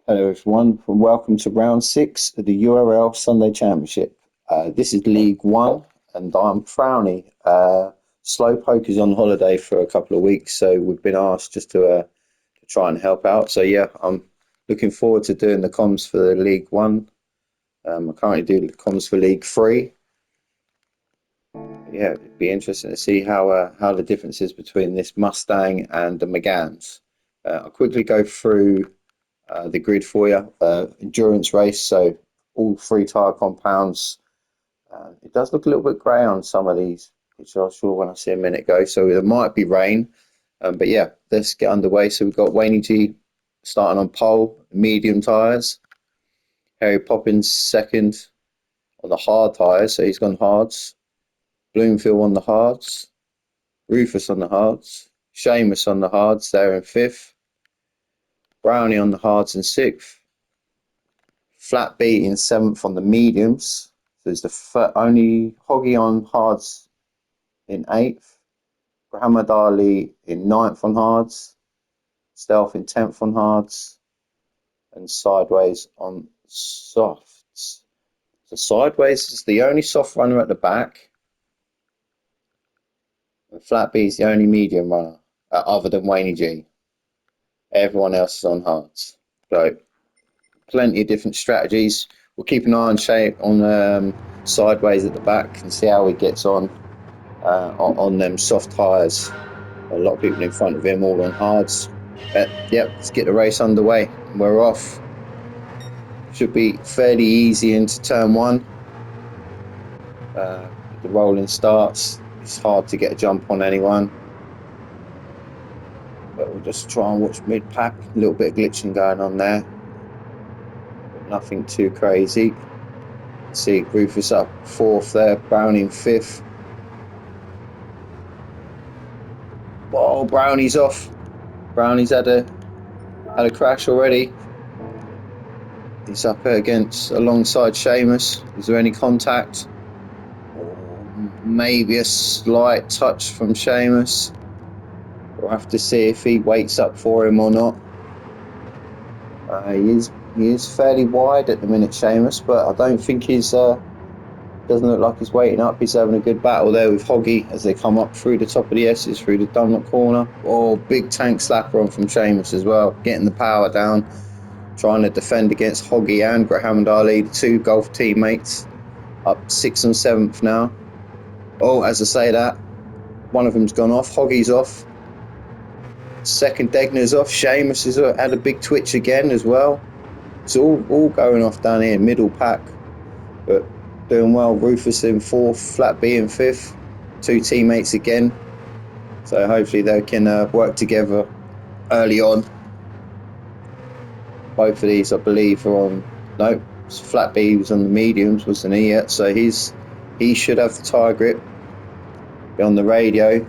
Hello everyone, and welcome to round 6 of the URL Sunday Championship. This is League 1 and I'm Frowny. Slowpoke is on holiday for a couple of weeks, so we've been asked just to try and help out. So yeah, I'm looking forward to doing the comms for the League 1. I currently do the comms for League 3. Yeah, it'd be interesting to see how the difference is between this Mustang and the Megans. I'll quickly go through the grid for you. Endurance race, so all 3 tyre compounds. It does look a little bit grey on some of these, which I saw when I see a minute ago, so there might be rain. But yeah, let's get underway. So we've got Wayne G starting on pole, medium tyres. Harry Poppins second on the hard tyres, so he's gone hards. Bloomfield on the hards. Rufus on the hards. Seamus on the hards, there in 5th. Brownie on the hards in 6th. Flat B in 7th on the mediums. So there's the only Hoggy on hards in 8th. Muhammad Ali in 9th on hards. Stealth in 10th on hards. And Sideways on softs. So Sideways is the only soft runner at the back. And Flat B is the only medium runner, other than Wayne G. Everyone else is on hards. So plenty of different strategies. We'll keep an eye on Sideways at the back and see how he gets on them soft tyres. A lot of people in front of him all on hards. Yep, let's get the race underway. We're off. Should be fairly easy into turn 1. The rolling starts. It's hard to get a jump on anyone. But we'll just try and watch mid-pack. A little bit of glitching going on there. But nothing too crazy. See Rufus up 4th there. Brownie 5th. Oh, Brownie's off. Brownie's had a crash already. He's up against alongside Seamus. Is there any contact? Or maybe a slight touch from Seamus. We'll have to see if he waits up for him or not. He is fairly wide at the minute, Seamus, but I don't think he's doesn't look like he's waiting up. He's having a good battle there with Hoggy as they come up through the top of the S's, through the Dunlop corner. Oh, big tank slapper on from Seamus as well, getting the power down, trying to defend against Hoggy and Muhammad Ali, the 2 golf teammates, up 6th and 7th now. Oh, as I say that, one of them's gone off. Hoggy's off. Second Degner's off. Seamus has had a big twitch again as well. It's all going off down here, middle pack, but doing well. Rufus in 4th, Flat B in 5th. 2 teammates again. So hopefully they can work together early on. Both of these, I believe, are on. No, Flat B was on the mediums, wasn't he yet? So he should have the tyre grip. Be on the radio,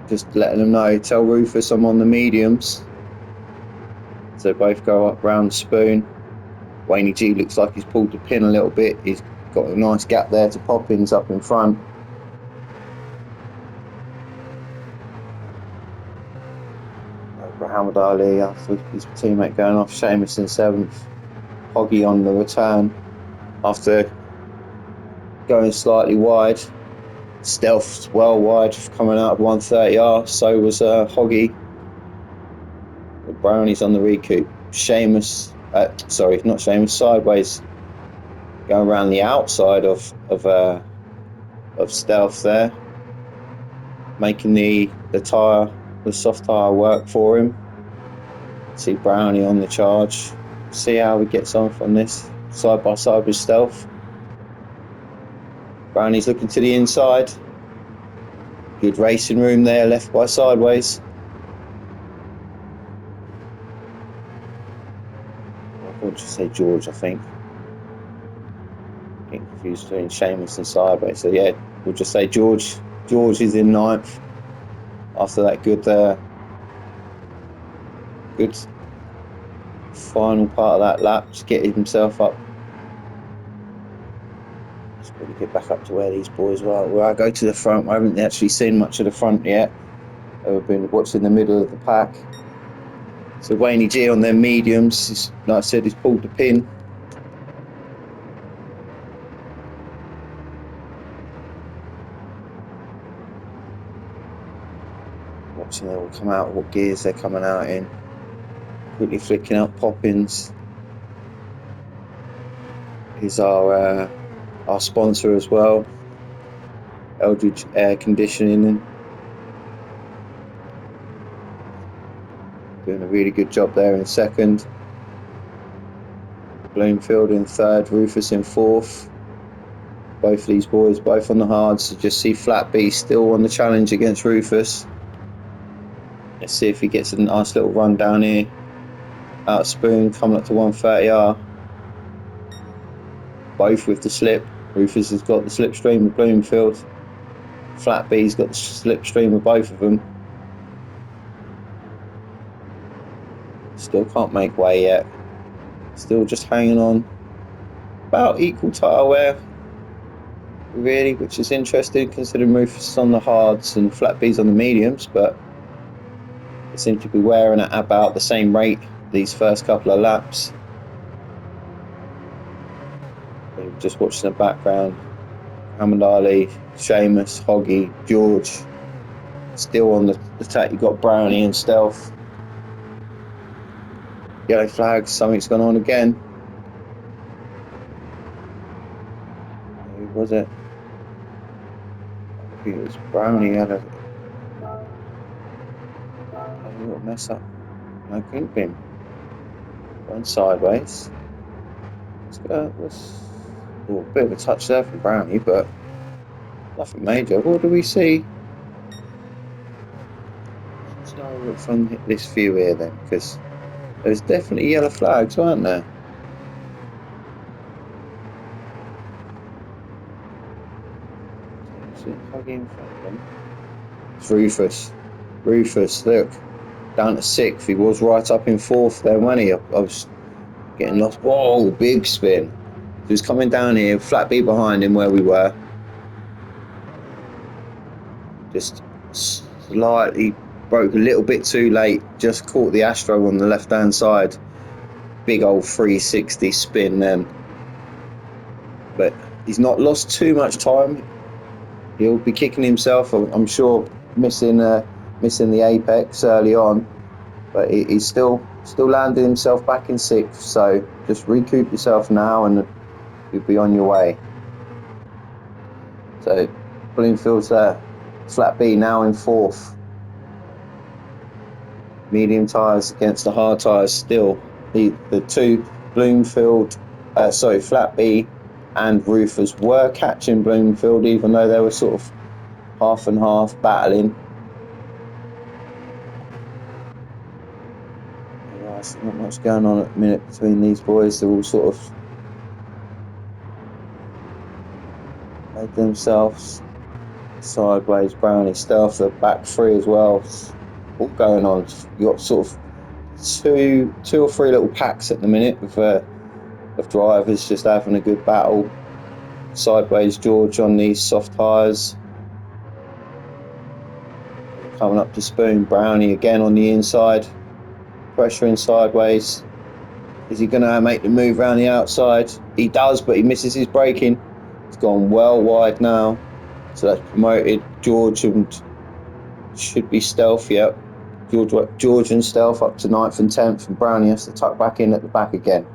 just letting them know. Tell Rufus I'm on the mediums. So both go up round the spoon. Wayne G looks like he's pulled the pin a little bit. He's got a nice gap there to Poppins up in front. Muhammad Ali after his teammate going off. Seamus in 7th. Hoggy on the return after going slightly wide. Stealth's well wide coming out of 130R. So was Hoggy. The Brownie's on the recoup. Seamus, sorry, not Seamus. Sideways going around the outside of Stealth there, making the soft tyre work for him. See Brownie on the charge. See how he gets on from this side by side with Stealth. Brownie's looking to the inside. Good racing room there, left by Sideways. I would just say George, I think. Getting confused between Seamus and Sideways. So yeah, we'll just say George. George is in 9th after that good final part of that lap. Just get himself up. Let's probably get back up to where these boys were. Where I go to the front. I haven't actually seen much of the front yet. I've been watching the middle of the pack. So Wayne G on their mediums, like I said, he's pulled the pin. Watching them all come out, what gears they're coming out in. Quickly flicking out Poppins. He's our sponsor as well, Eldridge Air Conditioning. Doing a really good job there in second. Bloomfield in third, Rufus in fourth. Both of these boys, both on the hards. So just see Flat B still on the challenge against Rufus. Let's see if he gets a nice little run down here. Out of Spoon, coming up to 130R. Both with the slip. Rufus has got the slipstream of Bloomfield. Flat B's got the slipstream of both of them. Still can't make way yet. Still just hanging on. About equal tyre wear, really, which is interesting considering Rufus is on the hards and Flat B's on the mediums, but they seem to be wearing at about the same rate these first couple of laps. Just watching the background, Muhammad Ali, Seamus, Hoggy, George, still on the attack. You've got Brownie and Stealth. Yellow flags, something's gone on again. Who was it? I think it was Brownie had a little mess up. No, couldn't be. Went sideways. Was a bit of a touch there from Brownie, but nothing major. What do we see? Let's have a look from this view here then, because there's definitely yellow flags, weren't there? It's Rufus. Rufus, look, down to sixth. He was right up in fourth then, wasn't he? I was getting lost. Whoa, big spin. He was coming down here, Flat B behind him where we were. Just slightly broke a little bit too late. Just caught the Astro on the left-hand side. Big old 360 spin then. But he's not lost too much time. He'll be kicking himself, I'm sure, missing the apex early on. But he's still landing himself back in sixth. So just recoup yourself now and you'll be on your way. So Bloomfield's Flat B now in fourth. Medium tyres against the hard tyres still. The two Bloomfield, Flat B and Rufus were catching Bloomfield, even though they were sort of half and half battling. There's not much going on at the minute between these boys. They're all sort of made themselves sideways. Brownie, Stealth, the back three as well. It's all going on. You got sort of two or three little packs at the minute of drivers just having a good battle. Sideways George on these soft tyres. Coming up to Spoon. Brownie again on the inside. Pressuring sideways. Is he going to make the move around the outside? He does, but he misses his braking. It's gone well wide now. So that's promoted George and should be Stealth, yep. George and Stealth up to 9th and 10th, and Brownie has to tuck back in at the back again.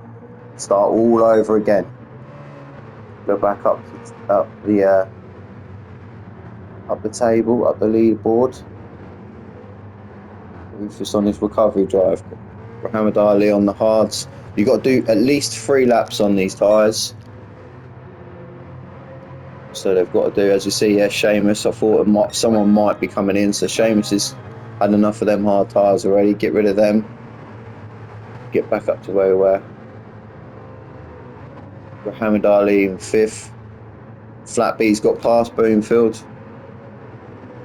Start all over again. Go back up the table, up the leaderboard. Rufus on his recovery drive. Muhammad Ali on the hards. You've got to do at least 3 laps on these tyres. So they've got to do, as you see here, Seamus. I thought someone might be coming in, so Seamus has had enough of them hard tyres already. Get rid of them. Get back up to where we were. Muhammad Ali in 5th. Flat B's got past Bloomfield.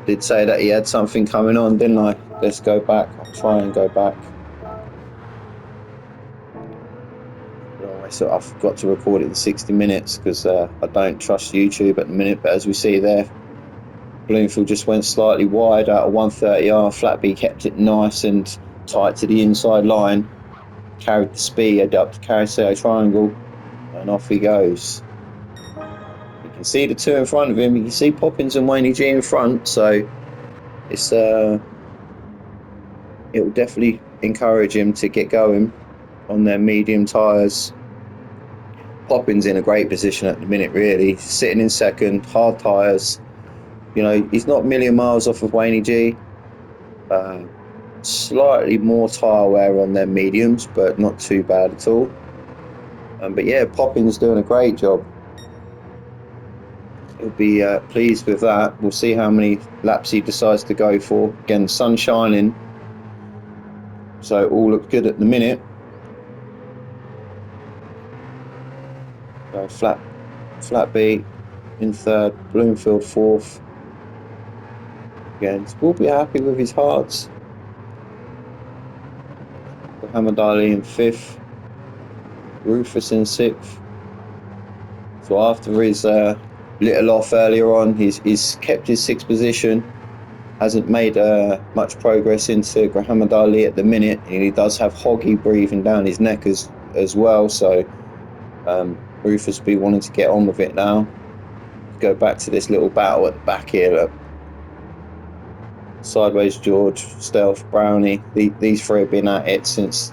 Did say that he had something coming on, didn't I? Let's go back. I'll try and go back. So I forgot to record it in 60 minutes because I don't trust YouTube at the minute. But as we see there, Bloomfield just went slightly wide out of 130R. Flat B kept it nice and tight to the inside line, carried the speed up to Carousel Triangle, and off he goes. You can see the two in front of him. You can see Poppins and Wayne G in front, so it's it will definitely encourage him to get going on their medium tyres. Poppins in a great position at the minute, really, sitting in second, hard tyres. You know, he's not a million miles off of Wayne G. Slightly more tyre wear on their mediums, but not too bad at all. But yeah, Poppins doing a great job. He'll be pleased with that. We'll see how many laps he decides to go for. Again, sun shining, so all looks good at the minute. So flat B in third, Bloomfield fourth. Again, we'll be happy with his hards. Muhammad Ali in fifth, Rufus in sixth. So after his little off earlier on, he's kept his sixth position. Hasn't made much progress into Muhammad Ali at the minute, and he does have Hoggy breathing down his neck as well. So Rufus will be wanting to get on with it now. Go back to this little battle at the back here. Look. Sideways George, Stealth, Brownie. These three have been at it since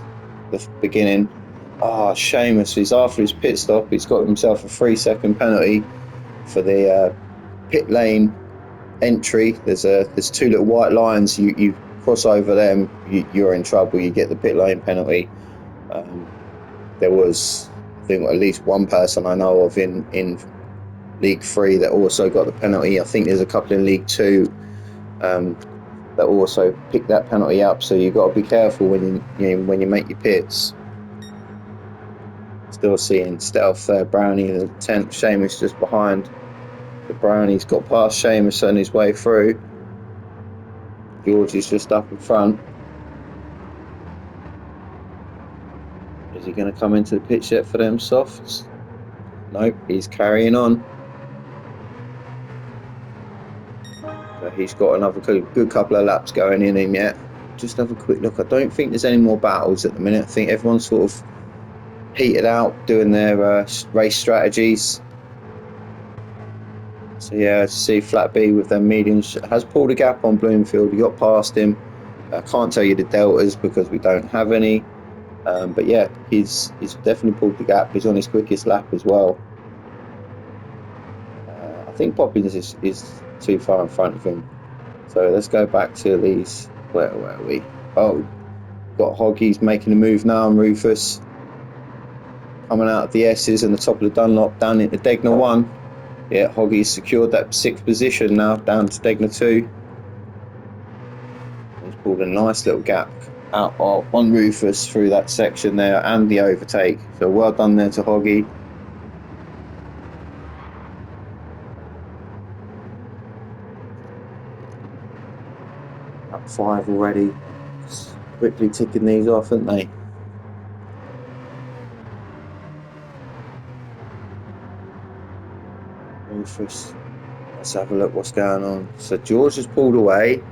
the beginning. Seamus, he's after his pit stop. He's got himself a 3-second penalty for the pit lane entry. There's two little white lines. You cross over them, you're in trouble. You get the pit lane penalty. There was, I think, at least one person I know of in League 3 that also got the penalty. I think there's a couple in League 2 that also picked that penalty up. So you've got to be careful when you make your pits. Still seeing Stealth there, Brownie in the 10th, Seamus just behind. But Brownie's got past Seamus on his way through. George is just up in front. Is he going to come into the pit yet for them softs? Nope, he's carrying on. So he's got another good couple of laps going in him yet. Just have a quick look. I don't think there's any more battles at the minute. I think everyone's sort of heated out doing their race strategies. So yeah, see Flat B with their mediums has pulled a gap on Bloomfield. We got past him. I can't tell you the deltas because we don't have any. But yeah, he's definitely pulled the gap. He's on his quickest lap as well. I think Poppins is too far in front of him. So let's go back to these. Where were we? Oh, got Hoggy's making a move now, and Rufus coming out of the S's and the top of the Dunlop down into Degner 1. Yeah, Hoggy's secured that 6th position now, down to Degner 2. He's pulled a nice little gap out on Rufus through that section there and the overtake. So well done there to Hoggy. Up 5 already. Just quickly ticking these off, aren't they? Rufus. Let's have a look what's going on. So George has pulled away.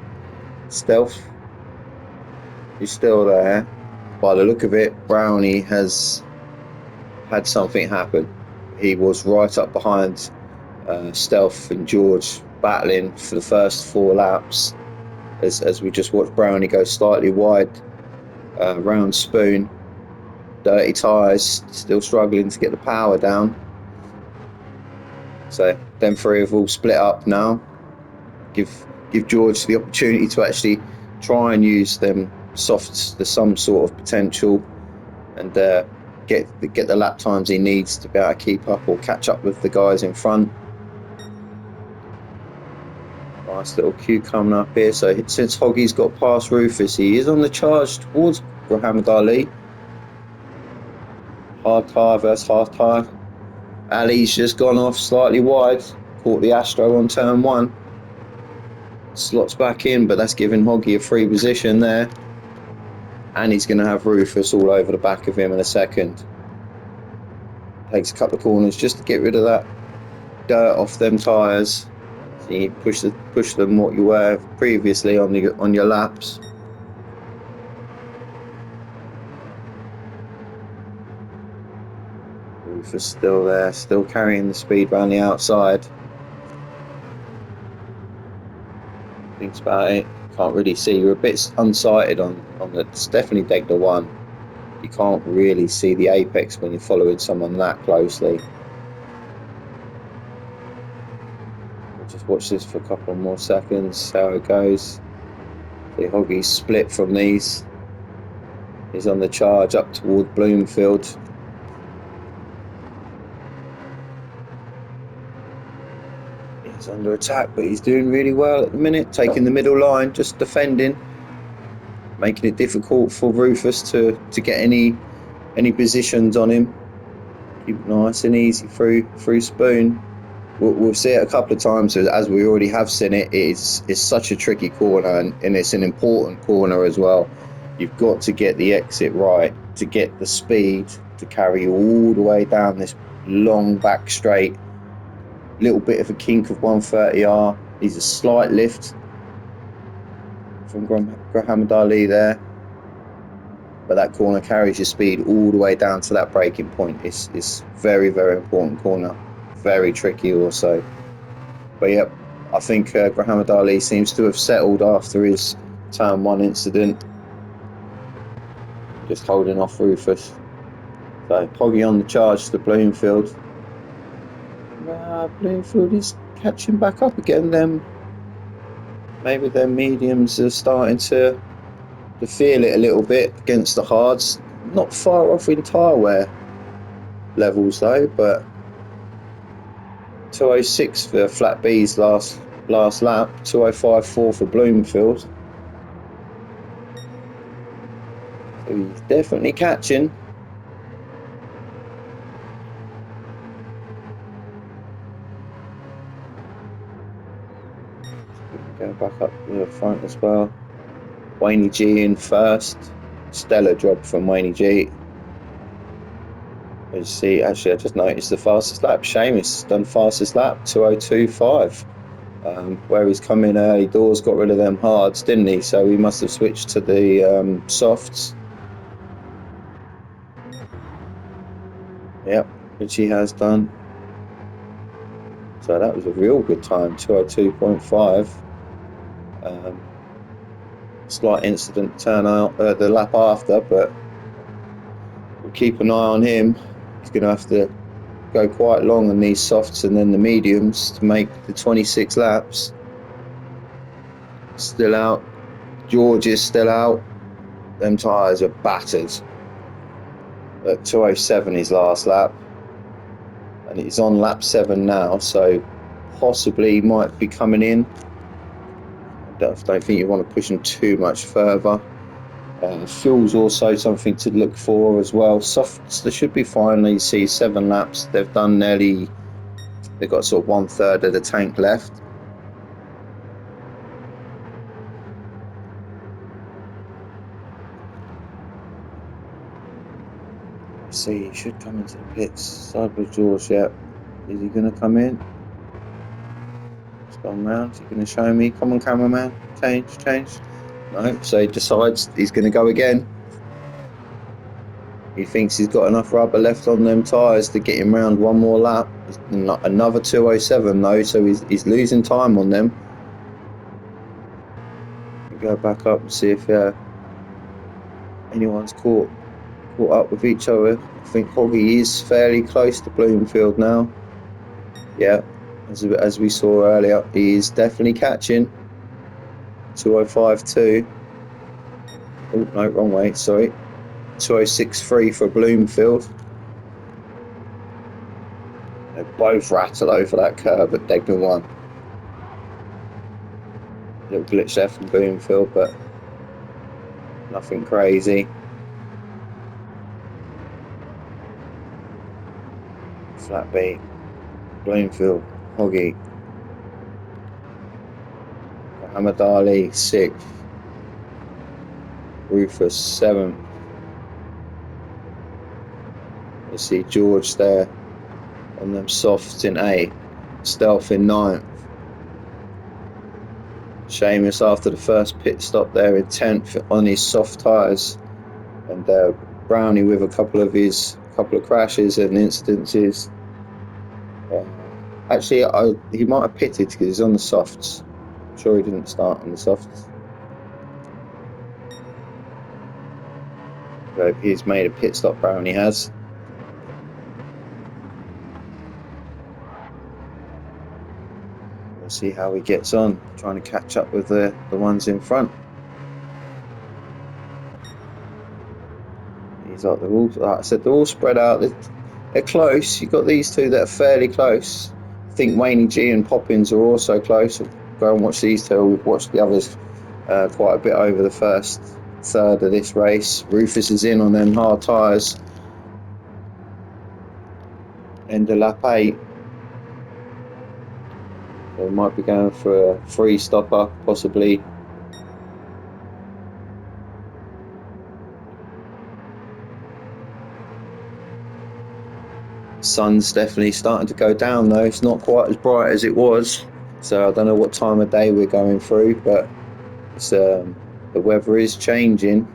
Stealth is still there. By the look of it, Brownie has had something happen. He was right up behind Stealth and George battling for the first 4 laps as we just watched Brownie go slightly wide round Spoon. Dirty tyres, still struggling to get the power down. So them 3 have all split up now. Give George the opportunity to actually try and use them softs to some sort of potential and get the lap times he needs to be able to keep up or catch up with the guys in front. Nice little queue coming up here. So since Hoggy's got past Rufus, he is on the charge towards Muhammad Ali. Hard tyre versus hard tyre. Ali's just gone off slightly wide, caught the Astro on turn 1. Slots back in, but that's giving Hoggy a free position there. And he's going to have Rufus all over the back of him in a second. Takes a couple of corners just to get rid of that dirt off them tyres. So you push them what you were previously on your laps. Rufus still there, still carrying the speed around the outside. Thinks about it, can't really see. You're a bit unsighted on the. It's definitely Degner 1. You can't really see the apex when you're following someone that closely. We'll just watch this for a couple more seconds, how it goes. The Hoggy's split from these. He's on the charge up toward Bloomfield. He's under attack, but he's doing really well at the minute, taking the middle line, just defending, making it difficult for Rufus to get any positions on him. Keep it nice and easy through Spoon. We'll see it a couple of times, as we already have seen it. It's such a tricky corner, and it's an important corner as well. You've got to get the exit right to get the speed to carry you all the way down this long back straight. Little bit of a kink of 130R. He's a slight lift from Muhammad Ali there, but that corner carries your speed all the way down to that braking point. It's very, very important corner, very tricky also. But yep, I think Muhammad Ali seems to have settled after his turn 1 incident, just holding off Rufus. So Poggy on the charge to Bloomfield. Bloomfield is catching back up again. Maybe their mediums are starting to feel it a little bit against the hards. Not far off in tyre wear levels though, but 206 for Flat B's last lap, 205.4 for Bloomfield. So he's definitely catching. Go back up to the front as well. Wayne G in first. Stellar job from Wayne G. As you see, actually, I just noticed the fastest lap. Seamus done fastest lap, 202.5. Where he's come in early doors, got rid of them hards, didn't he? So he must have switched to the softs. Yep, which he has done. So that was a real good time, 202.5. Slight incident turnout the lap after, but we'll keep an eye on him. He's going to have to go quite long on these softs and then the mediums to make the 26 laps. Still out. George is still out. Them tyres are battered. At 207 his last lap, and he's on lap 7 now, so possibly he might be coming in. I don't think you want to push him too much further. Fuel's also something to look for as well. Softs, they should be fine. You see 7 laps. They've done nearly, they've got sort of 1/3 of the tank left. Let's see, he should come into the pits. Side with George, yeah. Is he going to come in? It's gone round. Is he going to show me? Come on, cameraman. Change. No, so he decides he's going to go again. He thinks he's got enough rubber left on them tyres to get him round one more lap. Another 207 though, so he's losing time on them. We'll go back up and see if anyone's caught up with each other. I think Hoggy is fairly close to Bloomfield now. Yeah, as we saw earlier, he is definitely catching. 205.2. Oh no, wrong way, sorry. 206.3 for Bloomfield. They both rattle over that curve at Degner 1. Little glitch there from Bloomfield, but nothing crazy. Flat B, Bloomfield, Hoggy. Muhammad Ali 6th. Rufus 7th. You see George there on them softs in 8th. Stealth in 9th. Seamus after the first pit stop there in 10th on his soft tyres. And Brownie with a couple of crashes and incidences. Actually, he might have pitted because he's on the softs. I'm sure he didn't start on the softs. So he's made a pit stop, Brownie has. We'll see how he gets on, trying to catch up with the ones in front. He's like, like I said, they're all spread out. They're close. You've got these two that are fairly close. I think Wayne G and Poppins are also close. Go and watch these two. We've watched the others quite a bit over the first third of this race. Rufus is in on them hard tyres. End of lap 8. So we might be going for a free stopper, possibly. Sun's definitely starting to go down though. It's not quite as bright as it was. So I don't know what time of day we're going through, but it's, the weather is changing.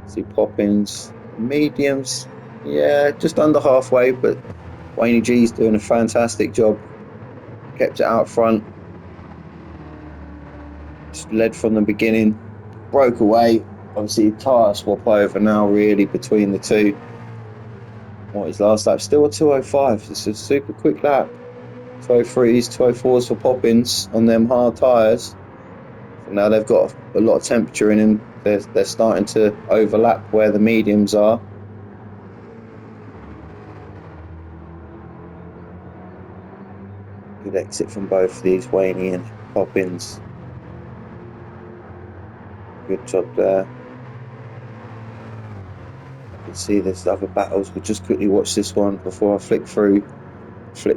See Poppins, mediums, yeah, just under halfway, but Wayne G's doing a fantastic job. Kept it out front. Just led from the beginning. Broke away. Obviously, tyre swap over now, really, between the two. What is last lap? Still a 2:05. It's a super quick lap. 2:03s, 2:04s for Poppins on them hard tyres. So now they've got a lot of temperature in them. They're starting to overlap where the mediums are. Good exit from both of these, Wayne and Poppins. Good job there. I can see there's other battles. We'll just quickly watch this one before I flick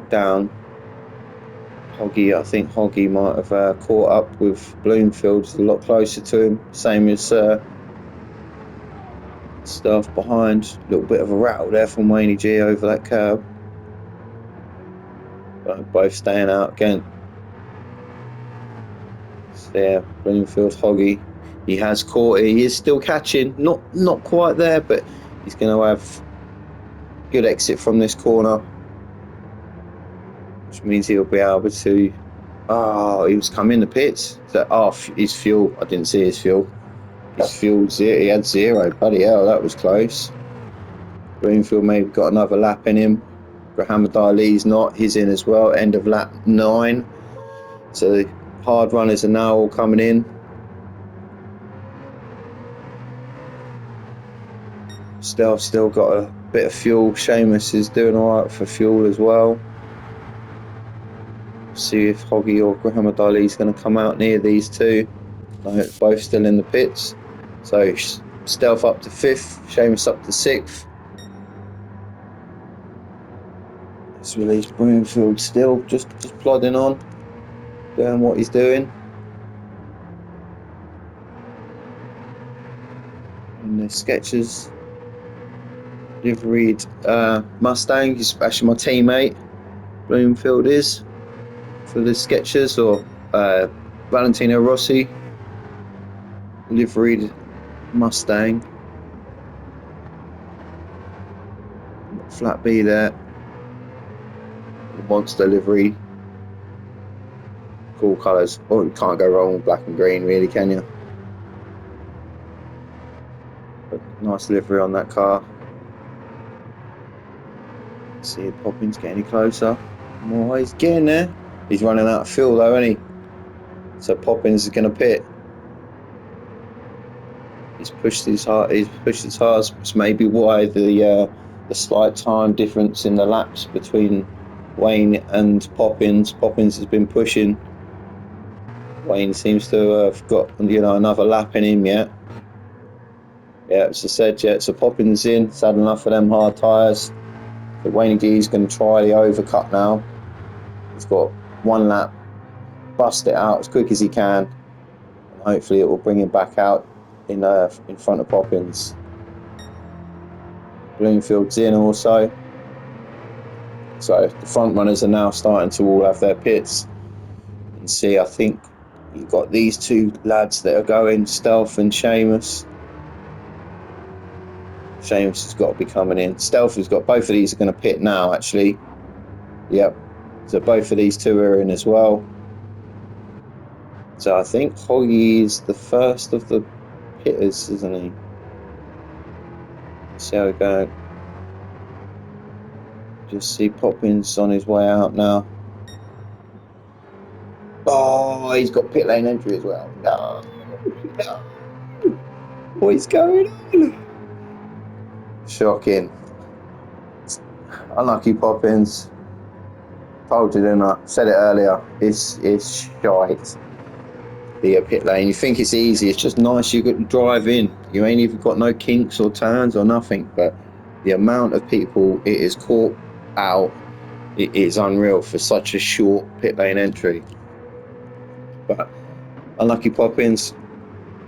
down. Hoggy, I think Hoggy might have caught up with Bloomfield. It's a lot closer to him. Same as stuff behind. A little bit of a rattle there from Wayne G over that curb. But both staying out again. So yeah, Bloomfield, Hoggy. He has caught it. He is still catching. Not quite there, but he's going to have good exit from this corner. Which means he'll be able to... Oh, he was coming in the pits. So, his fuel. I didn't see his fuel. His fuel, he had 0. Bloody hell, that was close. Bloomfield maybe got another lap in him. Muhammad Ali's not. He's in as well. End of lap 9. So the hard runners are now all coming in. Still got a bit of fuel. Seamus is doing alright for fuel as well. See if Hoggy or Muhammad Ali is going to come out near these two. No, both still in the pits. So Stealth up to 5th, Seamus up to 6th. Let's release Broomfield still, just plodding on, doing what he's doing. And the Skechers liveried Mustang. He's actually my teammate. Bloomfield is for the Skechers, or Valentino Rossi liveried Mustang. Flat B there. Monster livery. Cool colours. Oh, you can't go wrong with black and green, really, can you? But nice livery on that car. Let's see if Poppins get any closer. More, he's getting there. He's running out of fuel though, isn't he? So Poppins is going to pit. He's pushed his hard. It's maybe why the slight time difference in the laps between Wayne and Poppins. Poppins has been pushing. Wayne seems to have got another lap in him yet. Yeah, as I said, yeah. So Poppins in. It's had enough of them hard tyres. But Wayne D is going to try the overcut now. He's got one lap. Bust it out as quick as he can. And hopefully it will bring him back out in front of Poppins. Bloomfield's in also. So the front runners are now starting to all have their pits. And see, I think you've got these two lads that are going, Stealth and Seamus. Seamus has got to be coming in. Stealth has got both of these are going to pit now, actually. Yep. So both of these two are in as well. So I think Hoggy is the first of the pitters, isn't he? Let's see how we go. Just see Poppins on his way out now. Oh, he's got pit lane entry as well. No. What is going on? Shocking. Unlucky Poppins. Told you, didn't I? Said it earlier. It's shite. The pit lane. You think it's easy. It's just nice. You got to drive in. You ain't even got no kinks or turns or nothing. But the amount of people it is caught out, it is unreal for such a short pit lane entry. But unlucky Poppins.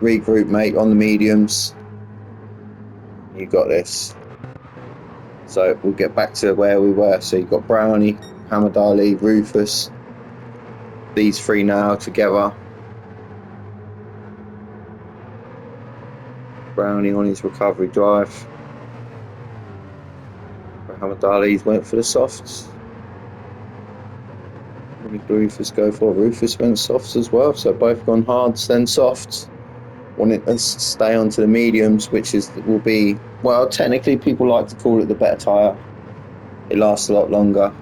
Regroup, mate, on the mediums. You got this. So we'll get back to where we were. So you've got Brownie, Hamad Ali, Rufus. These three now together. Brownie on his recovery drive. Hamad Ali's went for the softs. What did Rufus go for? Rufus went softs as well. So both gone hards, then softs. Wanted to stay onto the mediums, which will be, well, technically people like to call it the better tyre. It lasts a lot longer.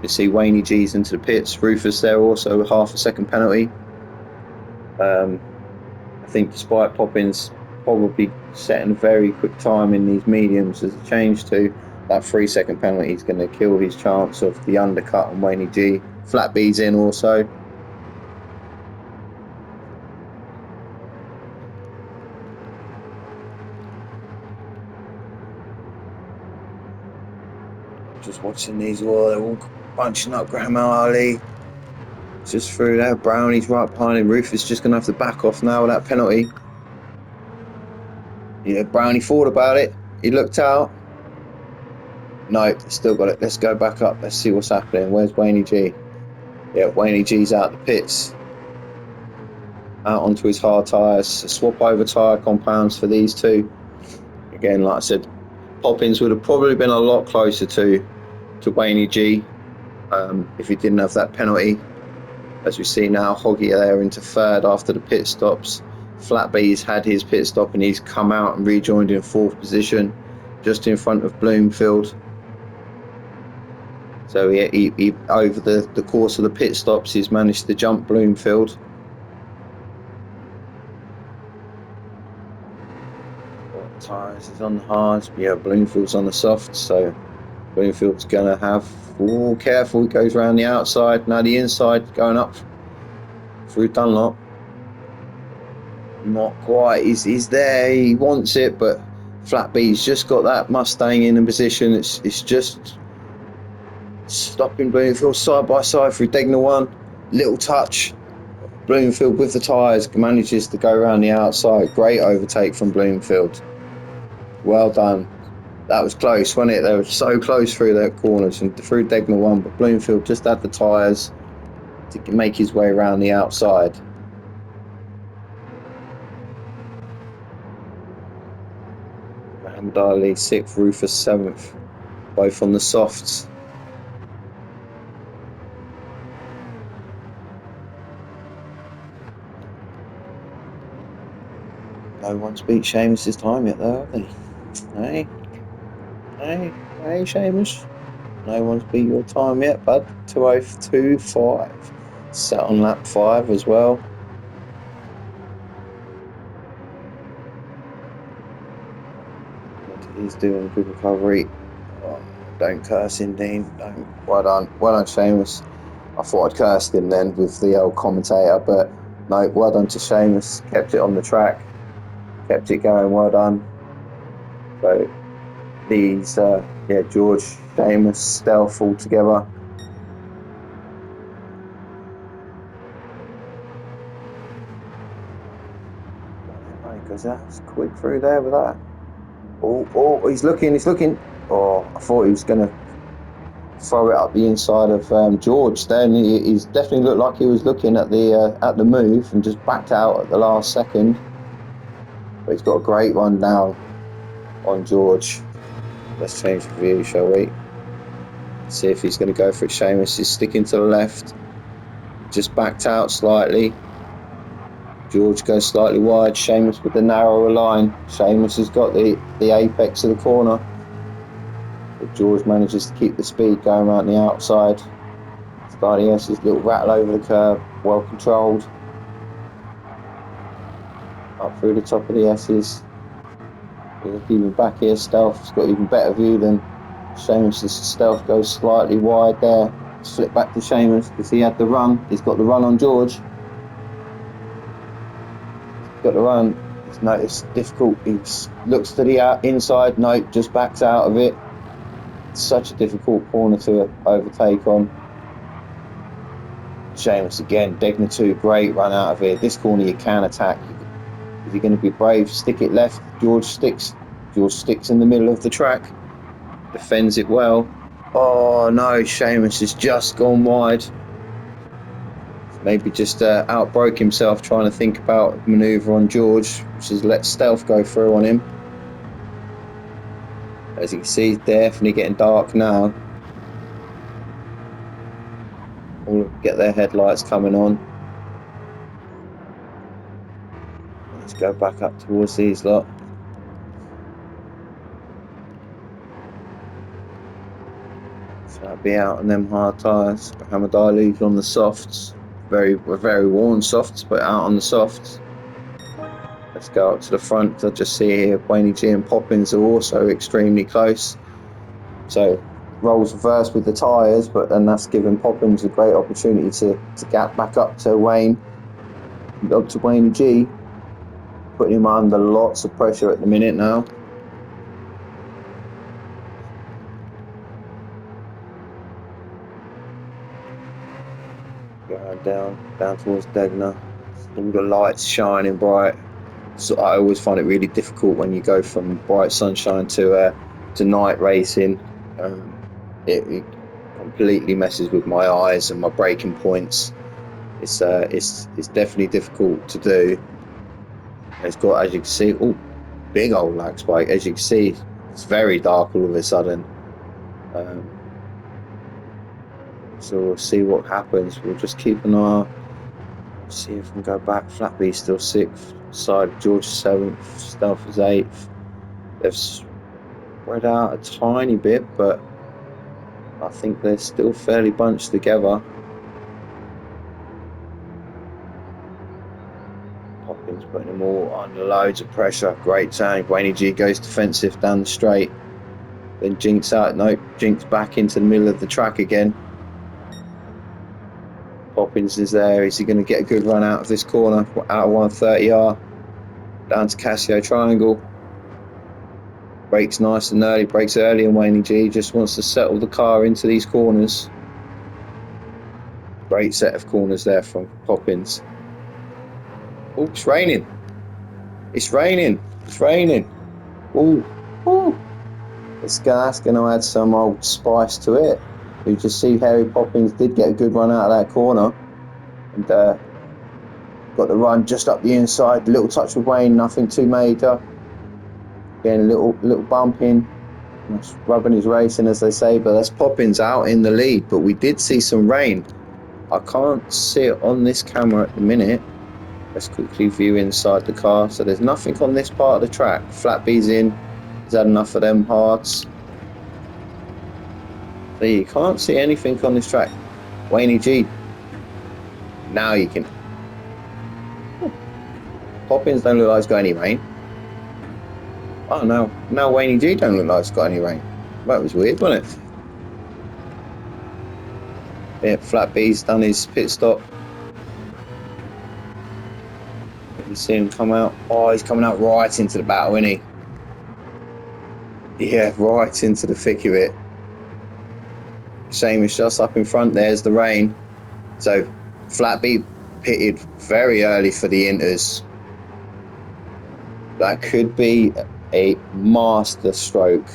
You see Wayne G's into the pits. Rufus there also half a second penalty. I think despite Poppins probably setting a very quick time in these mediums as a change to, that 3 second penalty is going to kill his chance of the undercut on Wayne G. Flat B's in also. Just watching these all, they're all bunching up. Graham Ali just through there. Brownie's right behind him. Rufus just going to have to back off now with that penalty. Yeah, Brownie thought about it. He looked out. No, still got it. Let's go back up. Let's see what's happening. Where's Wayne G? Yeah, Wayne G's out the pits. Out onto his hard tyres. Swap over tyre compounds for these two. Again, like I said, Poppins would have probably been a lot closer to Wayne G if he didn't have that penalty. As we see now, Hoggy there into third after the pit stops. Flat B's had his pit stop and he's come out and rejoined in fourth position, just in front of Bloomfield. So he over the course of the pit stops, he's managed to jump Bloomfield. Tyres is on the hards, yeah, Bloomfield's on the soft, so Bloomfield's gonna have, oh, careful, he goes around the outside, now the inside going up through Dunlop. Not quite, he's there, he wants it, but Flat B's just got that Mustang in a position, it's just stopping Bloomfield side by side through Degner 1, little touch. Bloomfield with the tyres manages to go around the outside, great overtake from Bloomfield. Well done. That was close, wasn't it? They were so close through their corners and through Degner 1, but Bloomfield just had the tyres to make his way around the outside. Hamad Ali 6th, Rufus 7th, both on the softs. No one's beat Seamus' time yet though, have they? Hey, Seamus. No one's beat your time yet, bud. 2:02.5. Sat on lap 5 as well. He's doing a good recovery. Oh, don't curse him, Dean. Don't. Well done, Seamus. I thought I'd cursed him then with the old commentator, but no, well done to Seamus. Kept it on the track. Kept it going, well done. So these, George, Seamus, Stealth all together. Because that's quick through there with that. Oh, he's looking. Oh, I thought he was going to throw it up the inside of George. Then he's definitely looked like he was looking at the move and just backed out at the last second. But he's got a great one now. on George. Let's change the view, shall we? See if he's going to go for it. Seamus is sticking to the left. Just backed out slightly. George goes slightly wide. Seamus with the narrower line. Seamus has got the apex of the corner. But George manages to keep the speed going around the outside. Starting S's little rattle over the curb. Well controlled. Up through the top of the S's. Even back here, Stealth's got even better view than Seamus'. Stealth goes slightly wide there. Slip back to Seamus because he had the run. He's got the run on George. He's got the run. It's noticed difficult. He looks to the inside. No, just backs out of it. It's such a difficult corner to overtake on. Seamus again. Degner 2, great run out of here. This corner you can attack. If you're going to be brave, stick it left. George sticks in the middle of the track. Defends it well. Oh no, Seamus has just gone wide. Maybe just outbroke himself trying to think about manoeuvre on George, which has let Stealth go through on him. As you can see, definitely getting dark now. All get their headlights coming on. Let's go back up towards these lot. So I'll be out on them hard tyres. Hamadali's on the softs. Very worn softs, but out on the softs. Let's go up to the front. I just see here Wayne G and Poppins are also extremely close. So roles reversed with the tyres, and that's given Poppins a great opportunity to gap back up to Wayne G. Putting him under lots of pressure at the minute now. Going down towards Degner. All the lights shining bright. So I always find it really difficult when you go from bright sunshine to night racing. It completely messes with my eyes and my braking points. It's definitely difficult to do. It's got, as you can see, big old lag spike. As you can see, it's very dark all of a sudden. So we'll see what happens. We'll just keep an eye. See if we can go back. Flatby's still 6th. Side George 7th. Stealth is 8th. They've spread out a tiny bit, but I think they're still fairly bunched together. Poppins putting them all under loads of pressure. Great turn. Wayne G goes defensive down the straight. Then Jinx out. Nope. Jinx back into the middle of the track again. Poppins is there. Is he going to get a good run out of this corner? Out of 130R. Down to Casio Triangle. Brakes nice and early. Brakes early, and Wayne G just wants to settle the car into these corners. Great set of corners there from Poppins. Oh, it's raining. It's raining. It's raining. Oh, that's going to add some old spice to it. You just see Harry Poppins did get a good run out of that corner, and got the run just up the inside. A little touch with Wayne, nothing too major. Again, a little bump in. That's rubbing his racing, as they say. But that's Poppins out in the lead. But we did see some rain. I can't see it on this camera at the minute. Let's quickly view inside the car. So there's nothing on this part of the track. Flat B's in. He's had enough of them hards. So you can't see anything on this track. Wayne G. Now you can. Poppins don't look like it's got any rain. Oh no, now Wayne G don't look like it's got any rain. That was weird, wasn't it? Yeah, Flat B's done his pit stop. You see him come out. Oh, he's coming out right into the battle, isn't he? Yeah, right into the thick of it. Seamus just up in front. There's the rain. So Flat B pitted very early for the inters. That could be a master stroke.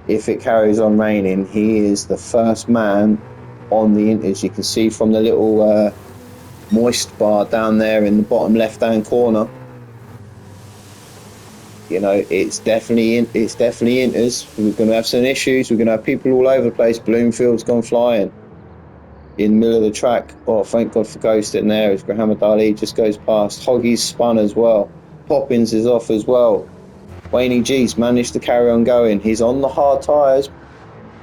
If it carries on raining, he is the first man on the inters. You can see from the little moist bar down there in the bottom left hand corner. You know, it's definitely Inters. We're going to have some issues. We're going to have people all over the place. Bloomfield's gone flying in the middle of the track. Oh, thank God for ghosting there as Muhammad Ali just goes past. Hoggy's spun as well. Poppins is off as well. Wayne G's managed to carry on going. He's on the hard tyres.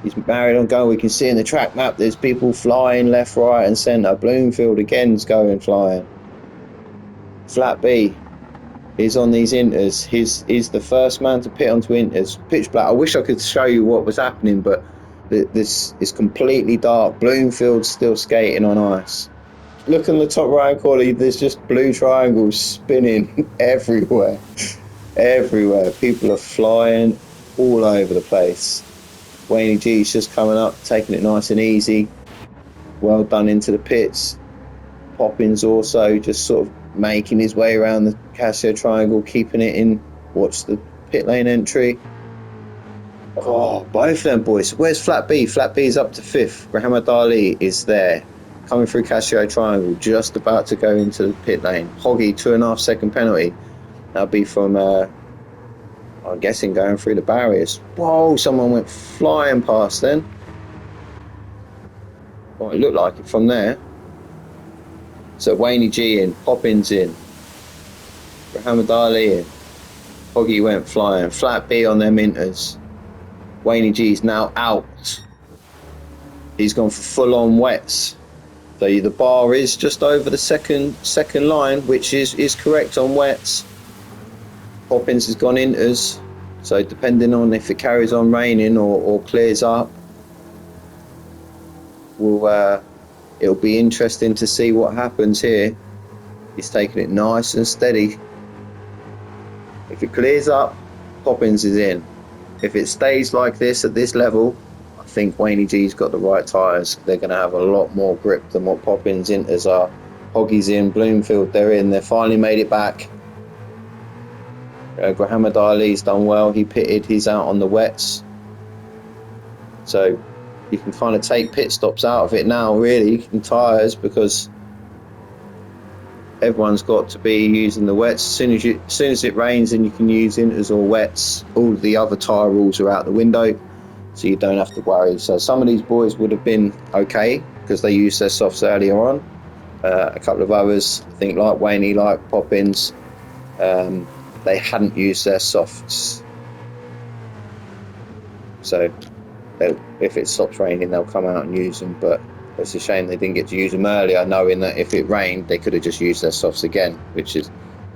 He's married on going. We can see in the track map there's people flying left, right, and centre. Bloomfield again's going flying. Flat B is on these Inters. He's the first man to pit onto Inters. Pitch black. I wish I could show you what was happening, but this is completely dark. Bloomfield's still skating on ice. Look in the top right corner. There's just blue triangles spinning everywhere. Everywhere. People are flying all over the place. Wayne G's just coming up, taking it nice and easy. Well done into the pits. Poppins also just sort of making his way around the Casio triangle, keeping it in. Watch the pit lane entry. Oh, both of them boys. Where's Flat B? Flat B is up to 5th. Muhammad Ali is there, coming through Casio triangle, just about to go into the pit lane. Hoggy, 2.5 second penalty. That'll be from, I'm guessing, going through the barriers. Whoa, someone went flying past then. Well, it looked like it from there. So Wayne G in, Poppins in, Muhammad Ali in, Hoggy went flying, Flat B on them Inters. Wayne G's now out. He's gone for full on wets. So the bar is just over the second line, which is correct on wets. Poppins has gone Inters. So depending on if it carries on raining or clears up, it'll be interesting to see what happens here. He's taking it nice and steady. If it clears up, Poppins is in. If it stays like this at this level, I think Wayne G's got the right tyres. They're going to have a lot more grip than what Poppins Inters are. Hoggy's in, Bloomfield, they're in. They finally made it back. Muhammad Ali's done well. He pitted, he's out on the wets. So you can kind of take pit stops out of it now, really, in tyres, because everyone's got to be using the wets. As soon as it rains, then you can use Inters or wets. All the other tyre rules are out the window, so you don't have to worry. So some of these boys would have been okay because they used their softs earlier on. A couple of others, I think, like Wayne, like Poppins, they hadn't used their softs. So if it stops raining, they'll come out and use them, but it's a shame they didn't get to use them earlier, knowing that if it rained they could have just used their softs again, which is,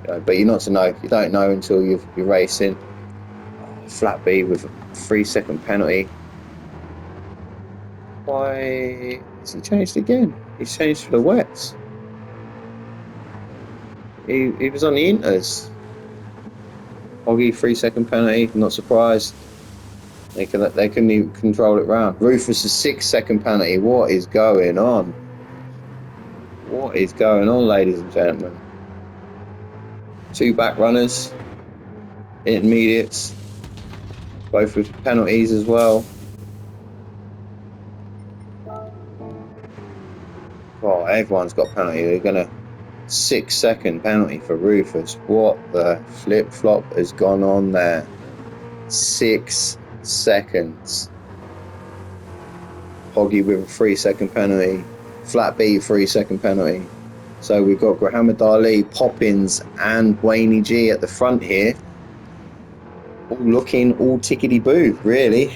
but you're not to know. You don't know until you're racing. Flat B with a 3-second penalty. Why has he changed again? He's changed for the wets. He was on the Inters. Hoggy, 3-second penalty, not surprised. They couldn't even control it round. Rufus, a 6-second penalty. What is going on? What is going on, ladies and gentlemen? 2 back runners, intermediates, both with penalties as well. Oh, everyone's got penalty. They're gonna 6-second penalty for Rufus. What the flip flop has gone on there? 6 seconds. Hoggy with a 3-second penalty. Flat B, 3-second penalty. So we've got Muhammad Ali, Poppins, and Wayne G at the front here. All looking all tickety boo, really.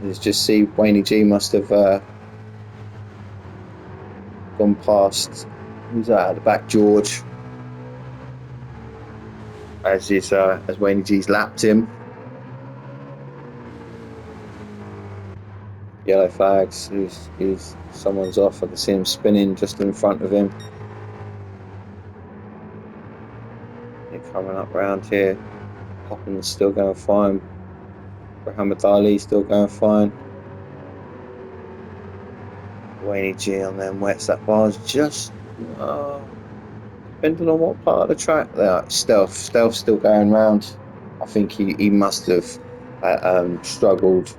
Let's just see. Wayne G must have gone past. Who's that at the back? George. As Wayne G's lapped him. Yellow flags. He's someone's off. I can see him spinning just in front of him. They're coming up round here. Poppins still going fine. Muhammad Ali still going fine. Wayne G on them wets. That bar's just depending on what part of the track they are. Stealth still going round. I think he must have struggled.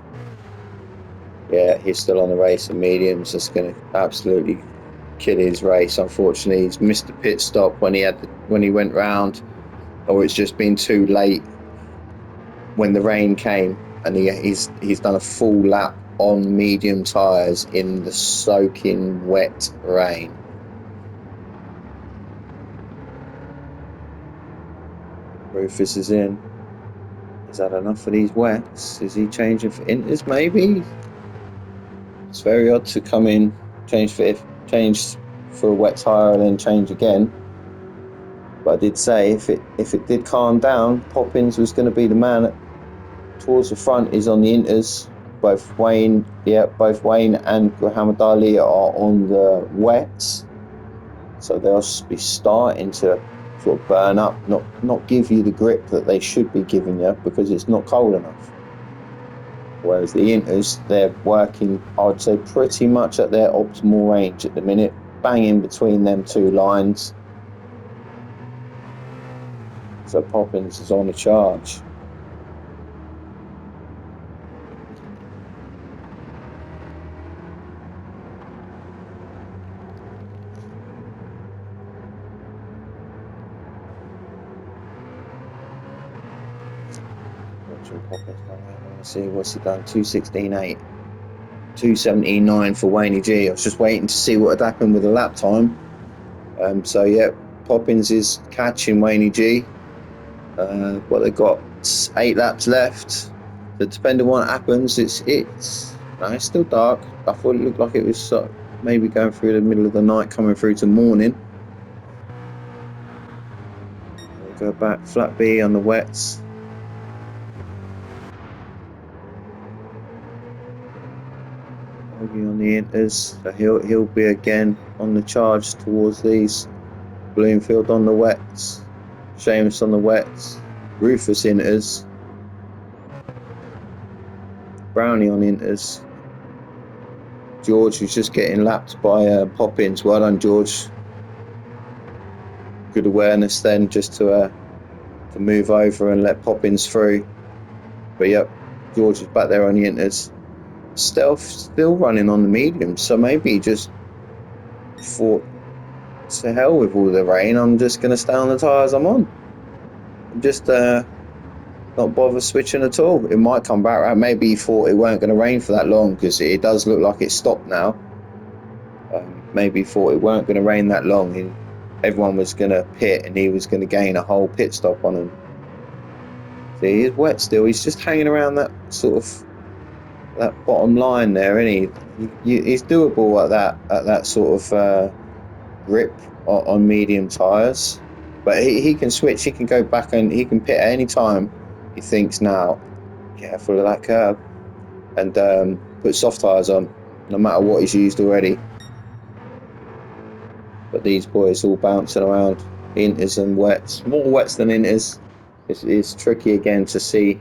Yeah, he's still on the race, and medium's just going to absolutely kill his race. Unfortunately, he's missed the pit stop when he went round. or it's just been too late when the rain came, and he's done a full lap on medium tyres in the soaking wet rain. Rufus is in. Is that enough for these wets? Is he changing for inters maybe? It's very odd to come in, change for a wet tyre and then change again. But I did say if it did calm down, Poppins was going to be the man towards the front. Is on the inters. Both Wayne and Muhammad Ali are on the wets, so they'll be starting to sort of burn up, not give you the grip that they should be giving you because it's not cold enough. Whereas the inters, they're working, I'd say, pretty much at their optimal range at the minute, banging between them two lines. So Poppins is on the charge. Poppins, I want to see what's he done. 2:16.8, 2:17.9 for Wayne G. I was just waiting to see what had happened with the lap time. So yeah, Poppins is catching Wayne G. They've got 8 laps left. So depending on what happens, it's still dark. I thought it looked like it was maybe going through the middle of the night, coming through to morning. We'll go back, flat B on the wets. On the inters, so he'll be again on the charge towards these. Bloomfield on the wets, Seamus on the wets, Rufus inters, Brownie on inters. George who's just getting lapped by Poppins. Well done, George. Good awareness then, just to move over and let Poppins through. But yep, George is back there on the inters. Stealth still running on the medium, so maybe he just thought, to hell with all the rain, I'm just going to stay on the tyres I'm on. I'm just not bother switching at all. It might come back around. Maybe he thought it weren't going to rain for that long because it does look like it's stopped now. Maybe he thought it weren't going to rain that long. Everyone was going to pit and he was going to gain a whole pit stop on him. See, he's wet still. He's just hanging around that sort of that bottom line there, isn't he? He's doable at that sort of grip on medium tyres, but he can switch. He can go back and he can pit at any time he thinks, now careful of that curb, and put soft tyres on no matter what he's used already. But these boys all bouncing around, inters and wets, more wets than inters. It's tricky again to see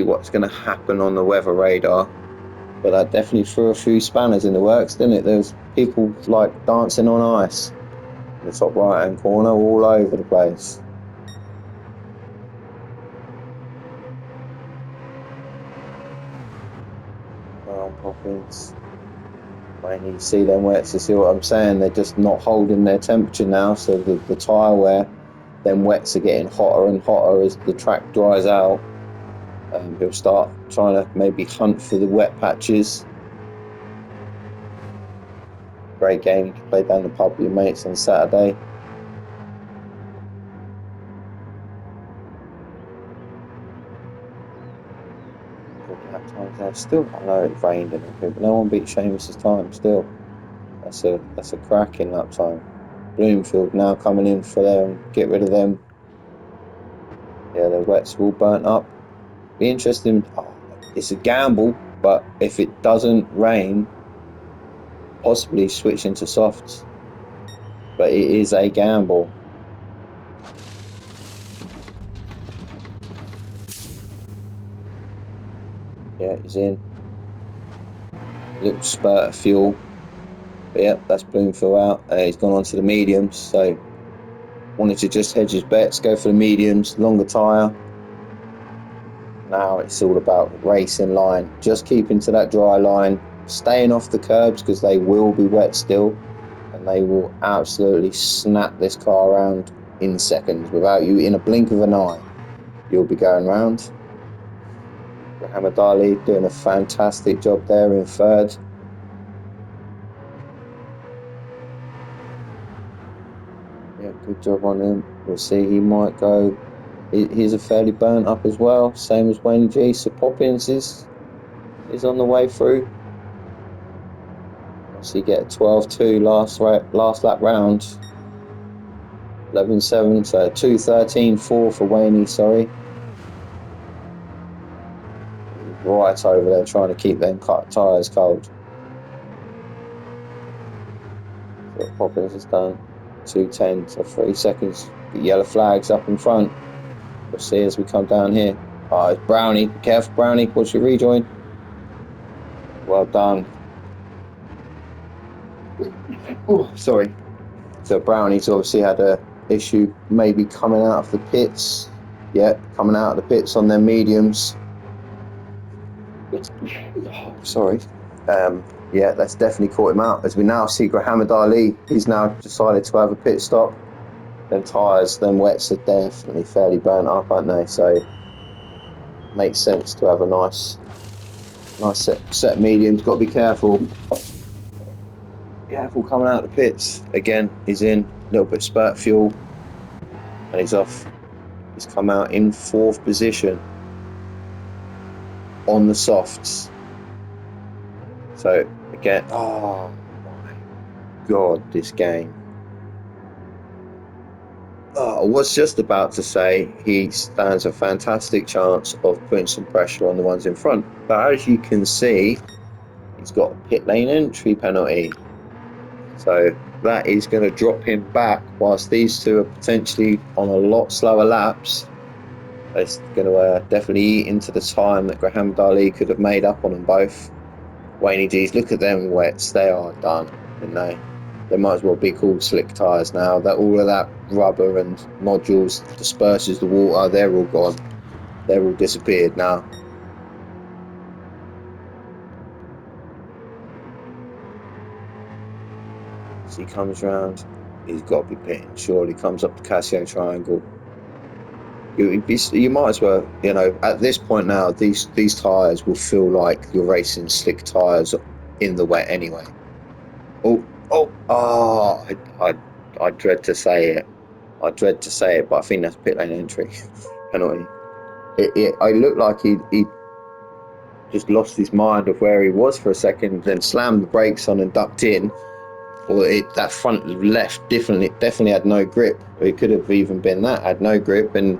what's going to happen on the weather radar, but that definitely threw a few spanners in the works, didn't it? There's people like dancing on ice in the top right hand corner, all over the place. Well, Poppins, when you see them wets, you see what I'm saying, they're just not holding their temperature now, so the tyre wear, them wets are getting hotter and hotter as the track dries out. He'll start trying to maybe hunt for the wet patches. Great game to play down the pub with your mates on Saturday. Good lap times there. Still, I know it rained and everything, but no one beat Seamus's time still. That's a cracking lap time. Bloomfield now coming in for them, get rid of them. Yeah, the wets all burnt up. Be interesting. It's a gamble, but if it doesn't rain, possibly switch into softs. But it is a gamble. Yeah, he's in. Little spurt of fuel. But yeah, that's Bloomfield out. He's gone on to the mediums, so wanted to just hedge his bets, go for the mediums, longer tyre. Now it's all about racing line, just keeping to that dry line, staying off the curbs because they will be wet still, and they will absolutely snap this car around in seconds. Without you, in a blink of an eye, you'll be going round. Muhammad Ali doing a fantastic job there in third. Yeah, good job on him. We'll see, he might go. He's a fairly burnt up as well, same as Wayne G. So Poppins is on the way through. So you get a 12-2 last lap round. 11-7, so 2-13-4 for Wayne, sorry. Right over there trying to keep them tyres cold. So what Poppins has done. 2:10, so 3 seconds. The yellow flags up in front. We'll see as we come down here. Oh, it's Brownie. Be careful, Brownie. What's your rejoin? Well done. Oh, sorry. So Brownie's obviously had a issue maybe coming out of the pits. Yeah, coming out of the pits on their mediums. Oh, sorry. Yeah, that's definitely caught him out. As we now see Muhammad Ali, he's now decided to have a pit stop. Them tyres, them wets are definitely fairly burnt up, aren't they? So makes sense to have a nice set of mediums. Got to be careful. Careful coming out of the pits. Again, he's in a little bit of spurt fuel, and he's off. He's come out in 4th position on the softs. So again, oh my god, this game. I was just about to say he stands a fantastic chance of putting some pressure on the ones in front, but as you can see, he's got a pit lane entry penalty. So that is going to drop him back, whilst these two are potentially on a lot slower laps. It's going to definitely eat into the time that Muhammad Ali could have made up on them both. Wayne G's, look at them wets, they are done, and they might as well be called slick tyres now. That all of that rubber and nodules disperses the water, they're all gone. They're all disappeared now. So he comes round, he's got to be pitting, surely comes up the Casio triangle. You might as well, you know, at this point now, these tyres will feel like you're racing slick tyres in the wet anyway. I dread to say it. But I think that's pit lane entry penalty. I looked like he just lost his mind of where he was for a second, then slammed the brakes on and ducked in. Or that front left definitely had no grip. It could have even been that had no grip, and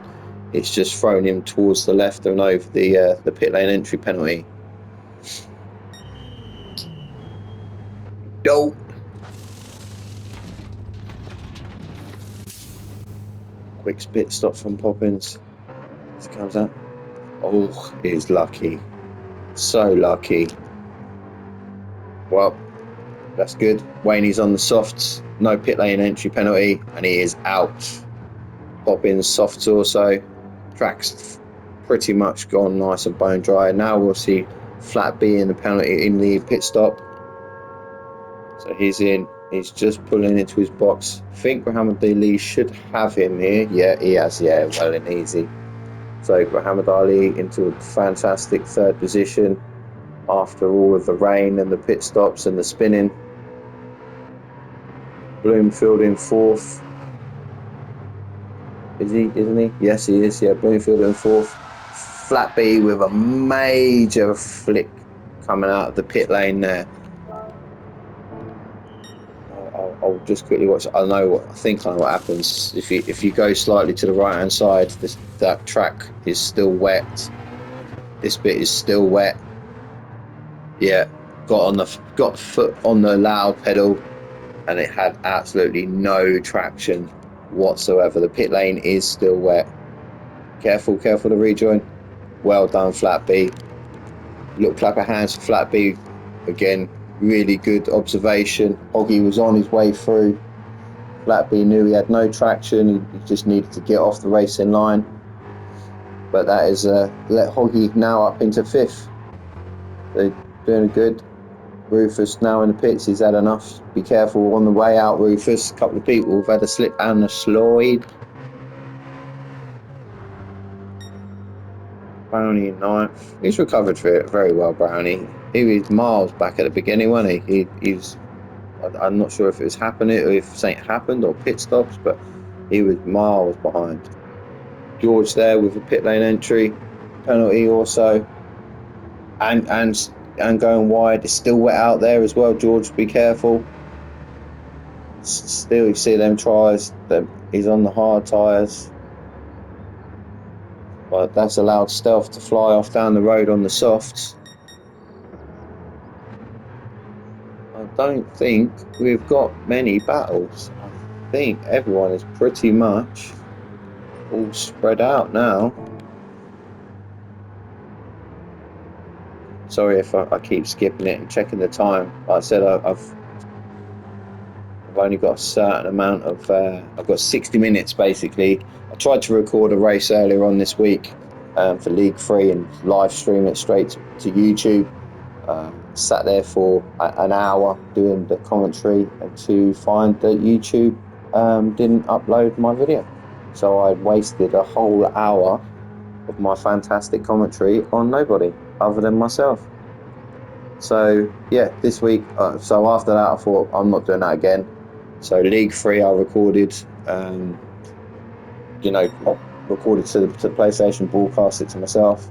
it's just thrown him towards the left and over the pit lane entry penalty. Dope. Quick spit stop from Poppins. As he comes out. Oh, he's lucky. So lucky. Well, that's good. Wayne's on the softs. No pit lane entry penalty, and he is out. Poppins softs also. Track's pretty much gone nice and bone dry. Now we'll see flat B in the penalty in the pit stop. So he's in. He's just pulling into his box. I think Muhammad Ali should have him here. Yeah, he has. Yeah, well and easy. So Muhammad Ali into a fantastic 3rd position after all of the rain and the pit stops and the spinning. Bloomfield in 4th. Isn't he? Yes, he is. Yeah, Bloomfield in 4th. Flat B with a major flick coming out of the pit lane there. I'll just quickly watch. I think I know what happens if you go slightly to the right hand side. That track is still wet. This bit is still wet. Yeah, got foot on the loud pedal, and it had absolutely no traction whatsoever. The pit lane is still wet. Careful the rejoin. Well done, flat B. Looked like a hands for flat B again. Really good observation. Hoggy was on his way through. Flat B knew he had no traction. He just needed to get off the racing line. But that is let Hoggy now up into 5th. They're doing good. Rufus now in the pits. He's had enough. Be careful on the way out, Rufus. A couple of people have had a slip and a slide. Brownie in ninth. He's recovered for it very well, Brownie. He was miles back at the beginning, wasn't he? He's. I'm not sure if it was happening or if something happened or pit stops, but he was miles behind. George there with a pit lane entry, penalty also, and going wide. It's still wet out there as well. George, be careful. Still, you see them tires. He's on the hard tyres. But that's allowed Stealth to fly off down the road on the softs. I don't think we've got many battles. I think everyone is pretty much all spread out now. Sorry if I keep skipping it and checking the time. Like I said, I've only got a certain amount of. I've got 60 minutes basically. I tried to record a race earlier on this week for League 3 and live stream it straight to YouTube. Sat there for an hour doing the commentary and to find that YouTube didn't upload my video. So I wasted a whole hour of my fantastic commentary on nobody other than myself. So yeah, this week, so after that I thought I'm not doing that again. So League 3 I recorded, recorded to the PlayStation, broadcast it to myself.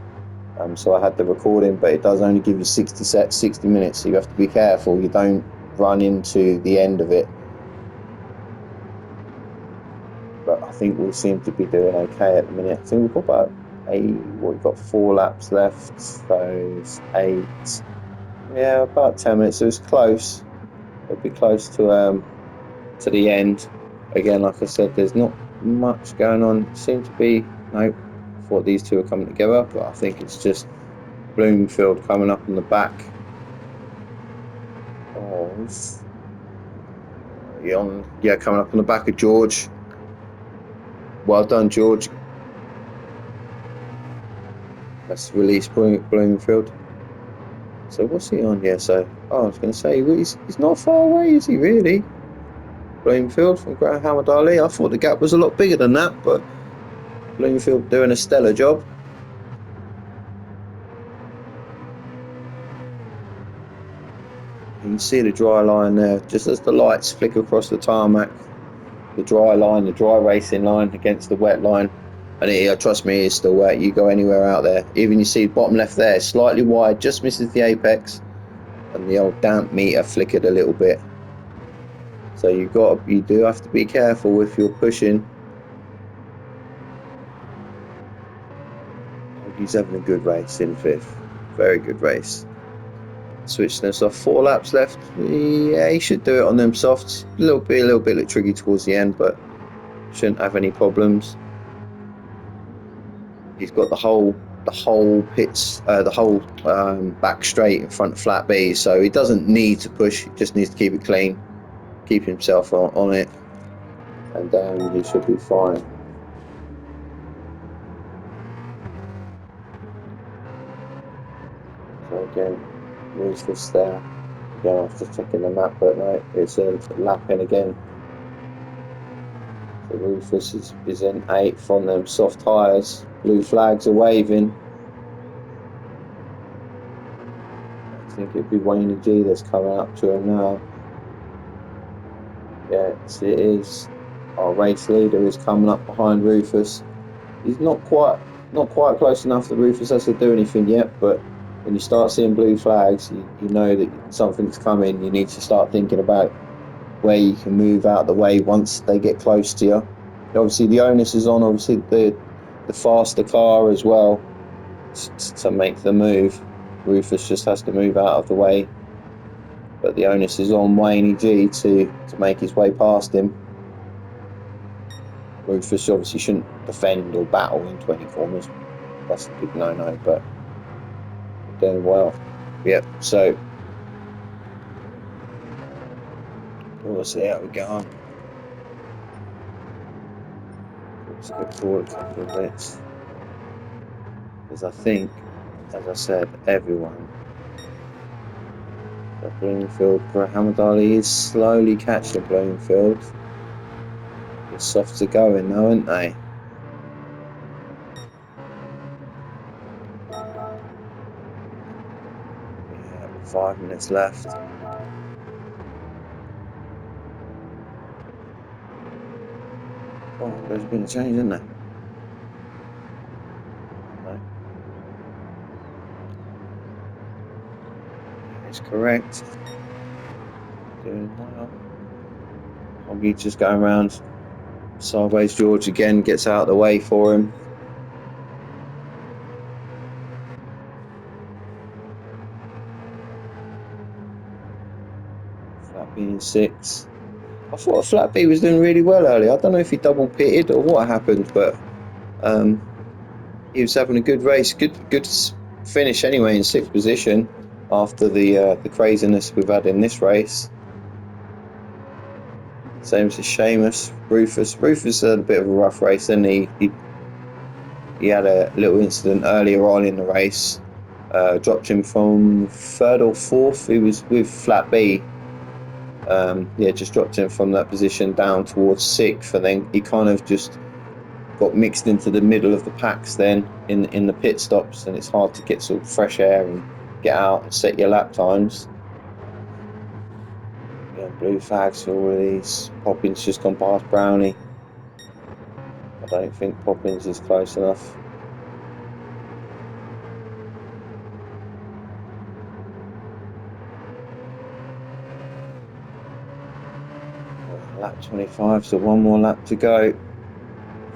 So I had the recording, but it does only give you 60 minutes, so you have to be careful you don't run into the end of it. But I think we seem to be doing okay at the minute. I think we've got we've got 4 laps left, so it's 8. Yeah, about 10 minutes. So it's close. It'll be close to the end. Again, like I said, there's not much going on. It seems to be I thought these two are coming together, but I think it's just Bloomfield coming up on the back of coming up on the back of George. Well done, George. Let's release Bloomfield. So what's he on? Yeah, so I was going to say he's not far away, is he really? Bloomfield from Muhammad Ali. I thought the gap was a lot bigger than that, but Bloomfield doing a stellar job. You can see the dry line there, just as the lights flick across the tarmac. The dry line, the dry racing line against the wet line. And trust me, it's still wet. You go anywhere out there. Even you see bottom left there, slightly wide, just misses the apex. And the old damp meter flickered a little bit. So you do have to be careful if you're pushing. He's having a good race in 5th. Very good race. Switching us off, 4 laps left. Yeah, he should do it on them softs. A little bit tricky towards the end, but shouldn't have any problems. He's got the whole back straight in front of flat B, so he doesn't need to push. He just needs to keep it clean, keep himself on it, and he should be fine. So again, where's this there? Again, I was just checking the map, but no, it's a lap in again. So Rufus is in 8th on them soft tyres. Blue flags are waving. I think it'd be Wayne G that's coming up to him now. Yes, it is. Our race leader is coming up behind Rufus. He's not quite close enough that Rufus has to do anything yet, but when you start seeing blue flags, you know that something's coming. You need to start thinking about where you can move out of the way once they get close to you. Obviously, the onus is on the faster car as well to make the move. Rufus just has to move out of the way, but the onus is on Wayne G to make his way past him. Rufus obviously shouldn't defend or battle in 20 corners. That's a big no-no, but doing well. Yep, so we'll see how we get on. Let's get forward a couple of bits. Because I think, as I said, everyone at Bloomfield, Muhammad Ali is slowly catching Bloomfield. The softs are going though, aren't they? 5 minutes left. Oh, there's been a change, isn't there? No. That is correct. Doing well. Hoggy just going around sideways. George again gets out of the way for him. Flat B in 6. I thought Flat B was doing really well earlier. I don't know if he double pitted or what happened, but he was having a good race, good finish anyway in 6th position after the craziness we've had in this race. Same as Seamus. Rufus had a bit of a rough race, and he had a little incident earlier on in the race. Dropped him from 3rd or 4th. He was with Flat B. Just dropped him from that position down towards 6th, and then he kind of just got mixed into the middle of the packs then in the pit stops, and it's hard to get sort of fresh air and get out and set your lap times. Yeah, blue flags for all of these. Poppins just gone past Brownie. I don't think Poppins is close enough. Lap 25, so one more lap to go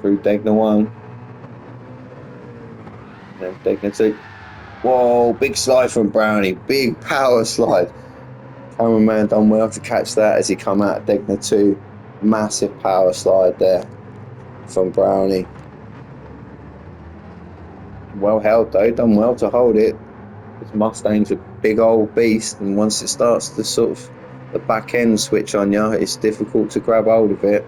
through Degner 1. Then Degner 2. Whoa, big slide from Brownie, big power slide. Cameraman done well to catch that as he come out of Degner 2. Massive power slide there from Brownie. Well held though, done well to hold it. This Mustang's a big old beast, and once it starts to sort of the back end switch on you, it's difficult to grab hold of it.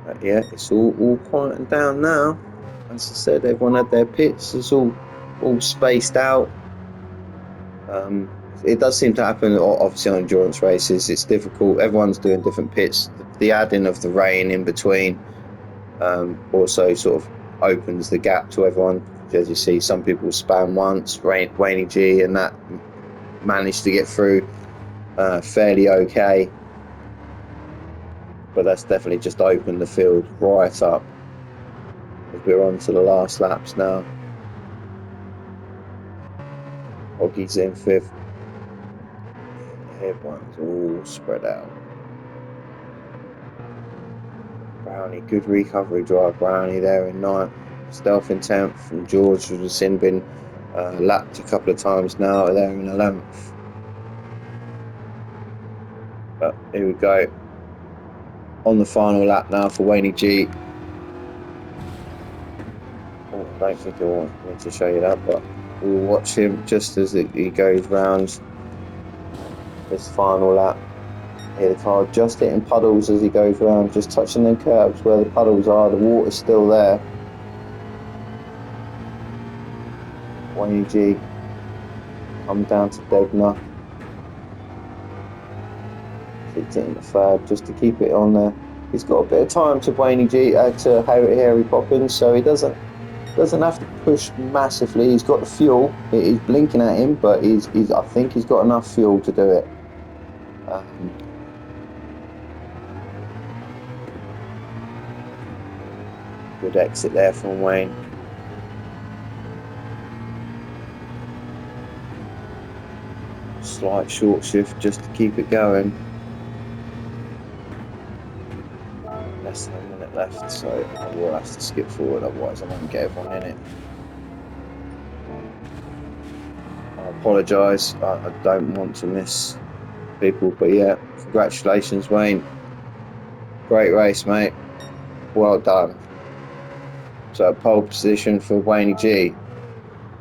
But yeah, it's all quieting down now. As I said, everyone had their pits. It's all spaced out. It does seem to happen obviously on endurance races. It's difficult. Everyone's doing different pits. The adding of the rain in between also sort of opens the gap to everyone. As you see, some people span once, Wayne G, and that managed to get through fairly okay. But that's definitely just opened the field right up as we're on to the last laps now. Hoggy's in 5th. Everyone's all spread out. Brownie, good recovery drive. Brownie there in 9th. Stealth in 10th, and George has been lapped a couple of times now there in 11th. But here we go. On the final lap now for Wayne G. Oh, I don't think I want me to show you that, but we'll watch him just as he goes round this final lap. Here the car just hitting puddles as he goes around, just touching them curbs where the puddles are. The water's still there. Wayne G come down to Degner. Keeps it in the 3rd just to keep it on there. He's got a bit of time to Wayne G to Harry Poppins, so he doesn't have to push massively. He's got the fuel. He's blinking at him, but I think he's got enough fuel to do it. Good exit there from Wayne. Slight short shift just to keep it going. Less than a minute left, so I will have to skip forward, otherwise I won't get everyone in it. I apologise, I don't want to miss people, but yeah, congratulations Wayne. Great race, mate. Well done. So pole position for Wayne G.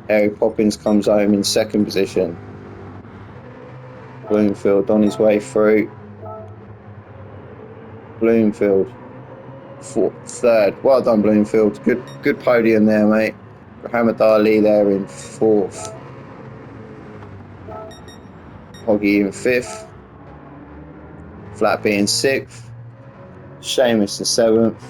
Harry Poppins comes home in 2nd position. Bloomfield on his way through. Bloomfield 3rd. Well done, Bloomfield. Good podium there, mate. Muhammad Ali there in 4th. Hoggy in 5th. Flat B in 6th. Seamus in 7th.